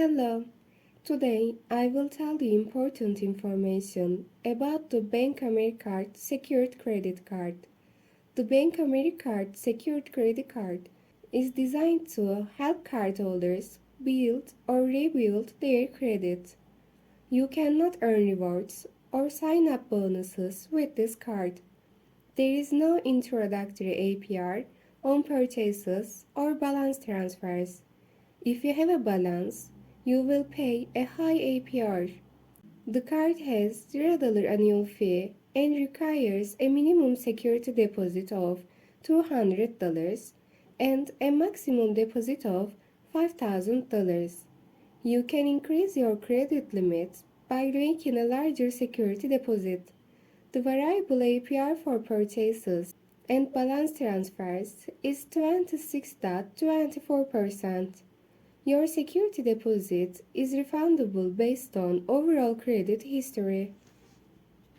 Hello. Today I will tell you important information about the BankAmericard Secured Credit Card. The BankAmericard Secured Credit Card is designed to help cardholders build or rebuild their credit. You cannot earn rewards or sign up bonuses with this card. There is no introductory APR on purchases or balance transfers. If you have a balance, you will pay a high APR. The card has $0 annual fee and requires a minimum security deposit of $200 and a maximum deposit of $5,000. You can increase your credit limit by making a larger security deposit. The variable APR for purchases and balance transfers is 26.24%. Your security deposit is refundable based on overall credit history.